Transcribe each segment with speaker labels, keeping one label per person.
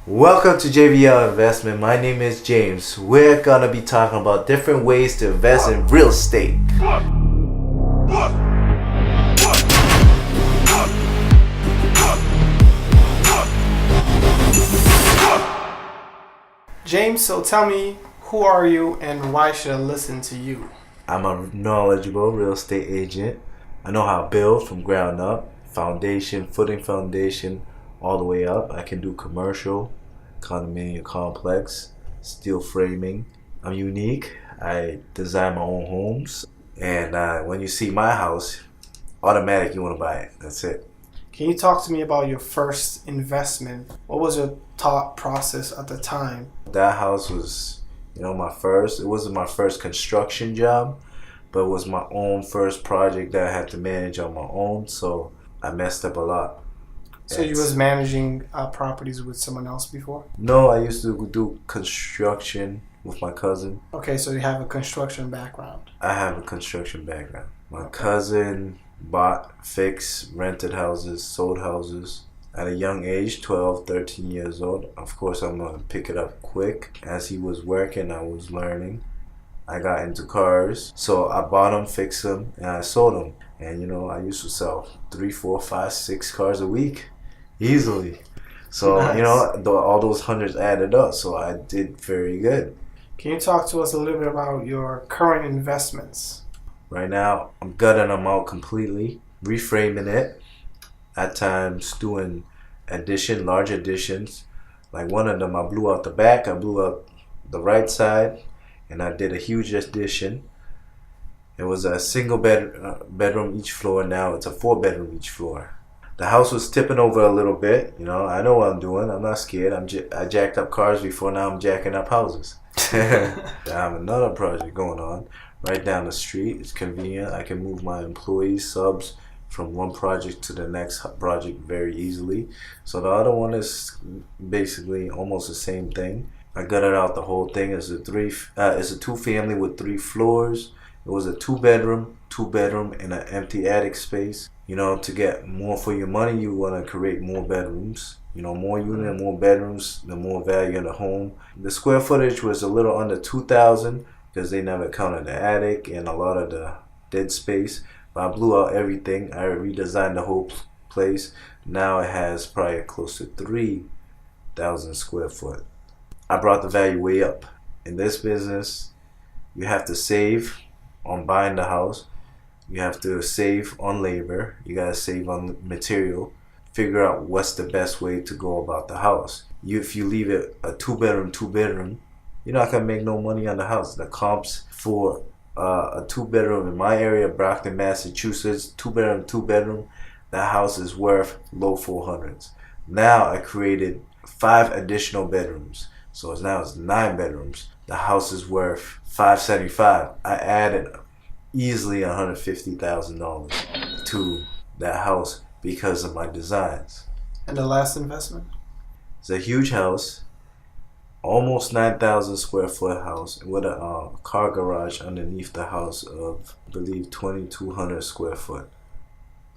Speaker 1: Welcome to JVL Investment. My name is James. We're gonna be talking about different ways to invest in real estate.
Speaker 2: James, so tell me, who are you and why should I listen to you?
Speaker 1: I'm a knowledgeable real estate agent. I know how to build from ground up, footing foundation, all the way up. I can do commercial, condominium complex, steel framing. I'm unique. I design my own homes. And when you see my house, automatic you want to buy it. That's it.
Speaker 2: Can you talk to me about your first investment? What was your thought process at the time?
Speaker 1: That house was, my first. It wasn't my first construction job, but it was my own first project that I had to manage on my own. So I messed up a lot.
Speaker 2: So you was managing properties with someone else before?
Speaker 1: No, I used to do construction with my cousin.
Speaker 2: Okay, so you have a construction background.
Speaker 1: I have a construction background. My cousin bought, fixed, rented houses, sold houses. At a young age, 12, 13 years old. Of course, I'm going to pick it up quick. As he was working, I was learning. I got into cars. So I bought them, fixed them, and I sold them. And, I used to sell 3, 4, 5, 6 cars a week. Easily. So,
Speaker 2: Nice.
Speaker 1: All those hundreds added up. So I did very good.
Speaker 2: Can you talk to us a little bit about your current investments?
Speaker 1: Right now, I'm gutting them out completely, reframing it. At times, doing large additions. Like one of them, I blew out the back, I blew out the right side, and I did a huge addition. It was a single bedroom each floor. Now it's a 4-bedroom each floor. The house was tipping over a little bit. I know what I'm doing. I'm not scared. I jacked up cars before. Now I'm jacking up houses. I have another project going on right down the street. It's convenient. I can move my employees, subs, from one project to the next project very easily. So the other one is basically almost the same thing. I gutted out the whole thing. It's a 2-family with 3 floors. It was a 2-bedroom, and an empty attic space. To get more for your money, you want to create more bedrooms. More unit, more bedrooms, the more value in the home. The square footage was a little under 2,000 because they never counted the attic and a lot of the dead space. But I blew out everything. I redesigned the whole place. Now it has probably close to 3,000 square foot. I brought the value way up. In this business, you have to save on buying the house. You have to save on labor. You gotta save on material. Figure out what's the best way to go about the house. If you leave it a 2-bedroom, you're not gonna make no money on the house. The comps for a 2-bedroom in my area, Brockton, Massachusetts, 2-bedroom, that house is worth low 400s. Now I created 5 additional bedrooms. So now it's 9 bedrooms. The house is worth $575. I added easily $150,000 to that house because of my designs.
Speaker 2: And the last investment?
Speaker 1: It's a huge house, almost 9,000 square foot house with a car garage underneath the house of, I believe, 2,200 square foot.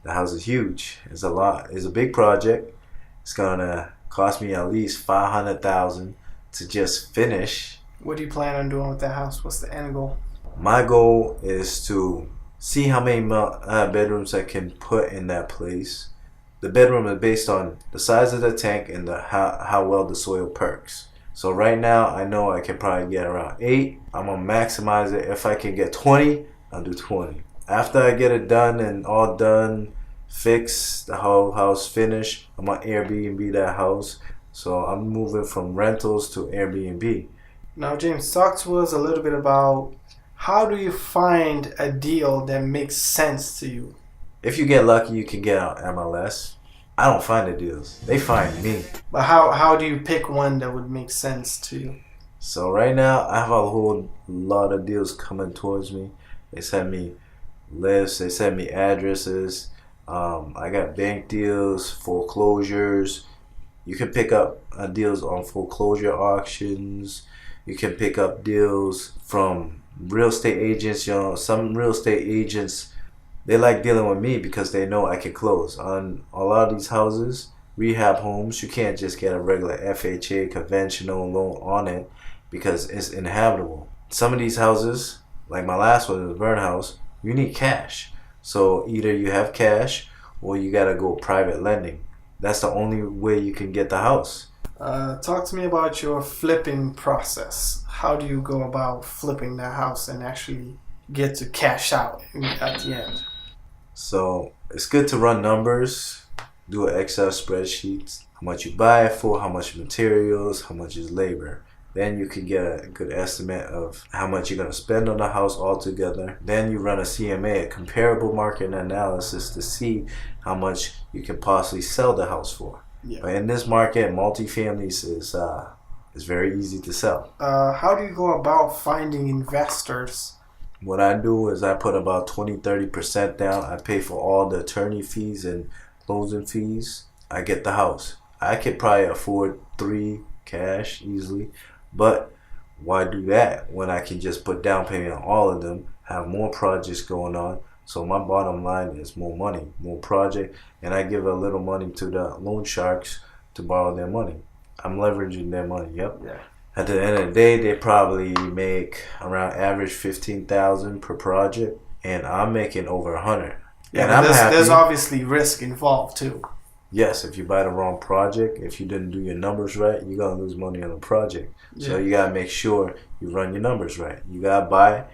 Speaker 1: The house is huge. It's a lot. It's a big project. It's gonna cost me at least $500,000 to just finish.
Speaker 2: What do you plan on doing with that house? What's the end goal?
Speaker 1: My goal is to see how many bedrooms I can put in that place. The bedroom is based on the size of the tank and how well the soil perks. So right now, I know I can probably get around 8. I'm going to maximize it. If I can get 20, I'll do 20. After I get it done and all done, fix the whole house finished, I'm going to Airbnb that house. So I'm moving from rentals to Airbnb.
Speaker 2: Now, James, talk to us a little bit about how do you find a deal that makes sense to you?
Speaker 1: If you get lucky, you can get on MLS. I don't find the deals. They find me.
Speaker 2: But how do you pick one that would make sense to you?
Speaker 1: So right now, I have a whole lot of deals coming towards me. They send me lists. They send me addresses. I got bank deals, foreclosures. You can pick up deals on foreclosure auctions. You can pick up deals from real estate agents. Some real estate agents, they like dealing with me because they know I can close. On a lot of these houses, rehab homes, you can't just get a regular FHA conventional loan on it because it's inhabitable. Some of these houses, like my last one, the burn house, you need cash. So either you have cash or you gotta go private lending. That's the only way you can get the house.
Speaker 2: Talk to me about your flipping process. How do you go about flipping the house and actually get to cash out at the end?
Speaker 1: So it's good to run numbers, do an Excel spreadsheet, how much you buy it for, how much materials, how much is labor. Then you can get a good estimate of how much you're going to spend on the house altogether. Then you run a CMA, a comparable market analysis, to see how much you can possibly sell the house for.
Speaker 2: Yeah.
Speaker 1: But in this market, multifamilies is very easy to sell.
Speaker 2: How do you go about finding investors?
Speaker 1: What I do is I put about 20-30% down. I pay for all the attorney fees and closing fees. I get the house. I could probably afford 3 cash easily, but why do that when I can just put down payment on all of them, have more projects going on? So my bottom line is more money, more project, and I give a little money to the loan sharks to borrow their money. I'm leveraging their money. Yep.
Speaker 2: Yeah.
Speaker 1: At the end of the day, they probably make around average $15,000 per project, and I'm making over 100.
Speaker 2: Yeah,
Speaker 1: and I'm happy.
Speaker 2: There's obviously risk involved too.
Speaker 1: Yes, if you buy the wrong project, if you didn't do your numbers right, you're gonna lose money on the project.
Speaker 2: Yeah.
Speaker 1: So you gotta make sure you run your numbers right. You gotta buy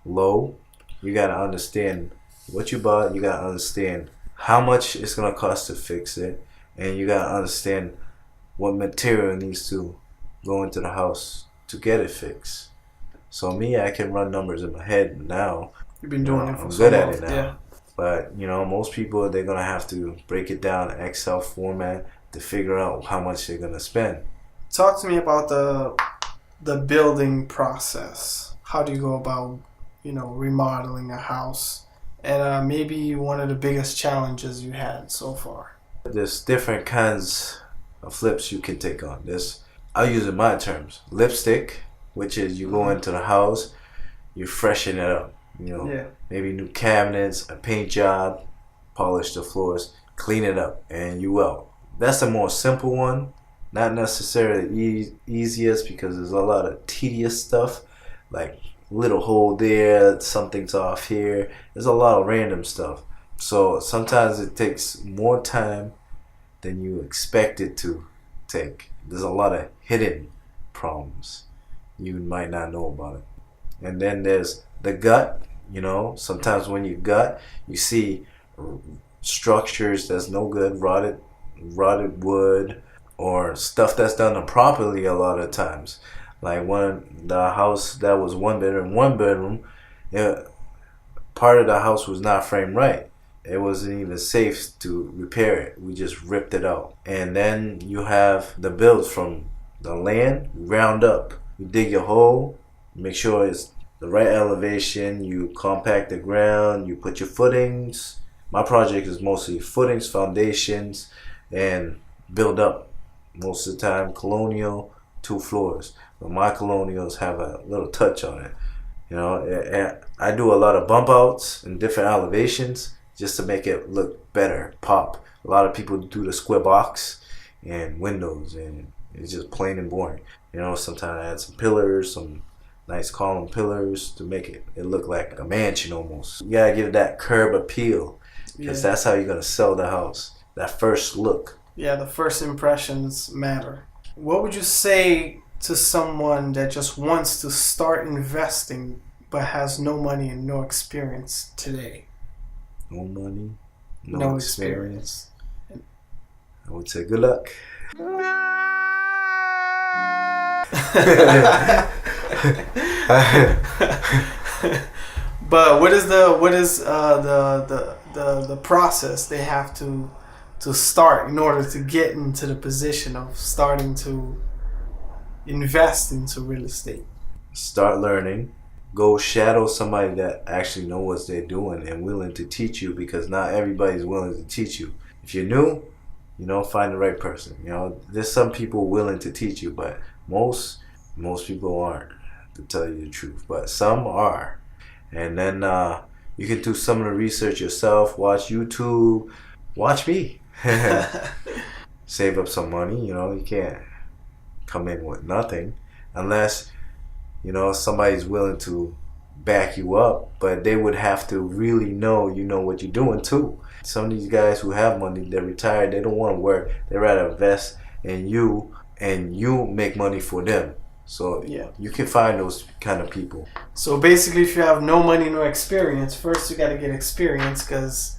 Speaker 1: low. You gotta understand what you bought. You gotta understand how much it's gonna cost to fix it, and you gotta understand what material needs to go into the house to get it fixed. So me, I can run numbers in my head now.
Speaker 2: You've been doing it for
Speaker 1: I'm
Speaker 2: so
Speaker 1: good
Speaker 2: long.
Speaker 1: at it now.
Speaker 2: Yeah.
Speaker 1: But most people, they're gonna have to break it down in Excel format to figure out how much they're gonna spend.
Speaker 2: Talk to me about the building process. How do you go about remodeling a house, and maybe one of the biggest challenges you had so far?
Speaker 1: There's different kinds of flips you can take on. I'll use it in my terms. Lipstick, which is you go into the house, you freshen it up.
Speaker 2: Yeah.
Speaker 1: Maybe new cabinets, a paint job, polish the floors, clean it up, and you out. That's a more simple one. Not necessarily easiest because there's a lot of tedious stuff, like little hole there, something's off here. There's a lot of random stuff. So sometimes it takes more time than you expect it to take. There's a lot of hidden problems you might not know about it. And then there's the gut. Sometimes when you gut, you see structures that's no good, rotted wood, or stuff that's done improperly a lot of times. Like the house that was one bedroom, part of the house was not framed right. It wasn't even safe to repair it. We just ripped it out. And then you have the builds from the land, ground up. You dig your hole, make sure it's the right elevation, you compact the ground, you put your footings. My project is mostly footings, foundations, and build up. Most of the time, colonial, 2 floors. But my colonials have a little touch on it. I do a lot of bump outs in different elevations just to make it look better, pop. A lot of people do the square box and windows, and it's just plain and boring. Sometimes I add some pillars, some nice column pillars to make it look like a mansion almost. You gotta give that curb appeal, because that's how you're gonna sell the house. That first look.
Speaker 2: Yeah, the first impressions matter. What would you say to someone that just wants to start investing but has no money and no experience today?
Speaker 1: No money,
Speaker 2: no experience.
Speaker 1: I would say good luck.
Speaker 2: But what is the process they have to start in order to get into the position of starting to invest into real estate?
Speaker 1: Start learning. Go shadow somebody that actually knows what they're doing and willing to teach you, because not everybody's willing to teach you. If you're new, find the right person. There's some people willing to teach you, but most people aren't, to tell you the truth. But some are. And then you can do some of the research yourself. Watch YouTube. Watch me. save up some money. You know, you can't come in with nothing unless, you know, somebody's willing to back you up, but they would have to really know you know what you're doing too. Some of these guys who have money, they're retired, they don't want to work. They rather invest in you and you make money for them. So
Speaker 2: Yeah.
Speaker 1: you can find those kind of people.
Speaker 2: So basically, if you have no money, no experience, first you got to get experience, because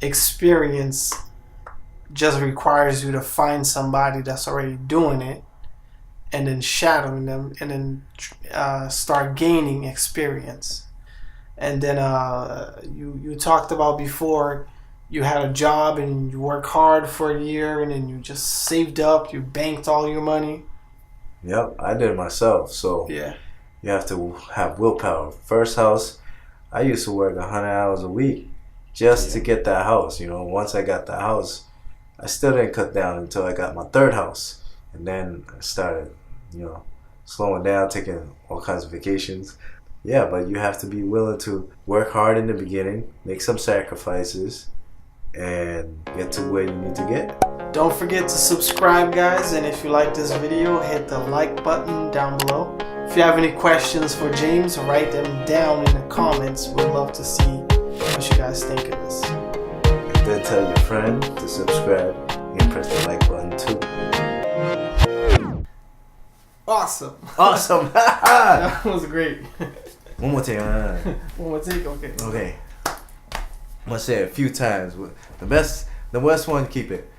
Speaker 2: experience just requires you to find somebody that's already doing it and then shadowing them and then start gaining experience. And then you talked about before, you had a job and you worked hard for a year and then you just saved up, you banked all your money.
Speaker 1: Yep, I did it myself. So
Speaker 2: Yeah.
Speaker 1: you have to have willpower. First house, I used to work 100 hours a week just to get that house. You know, once I got the house, I still didn't cut down until I got my third house. And then I started, you know, slowing down, taking all kinds of vacations. Yeah, but you have to be willing to work hard in the beginning, make some sacrifices, and get to where you need to get.
Speaker 2: Don't forget to subscribe, guys, and if you like this video, hit the like button down below. If you have any questions for James, write them down in the comments. We'd love to see what you guys think of this.
Speaker 1: And then tell your friend to subscribe and press the like button too.
Speaker 2: Awesome.
Speaker 1: Awesome.
Speaker 2: That was great.
Speaker 1: One more time.
Speaker 2: One more take? Okay.
Speaker 1: Okay. I'm gonna say it a few times. The best one, keep it.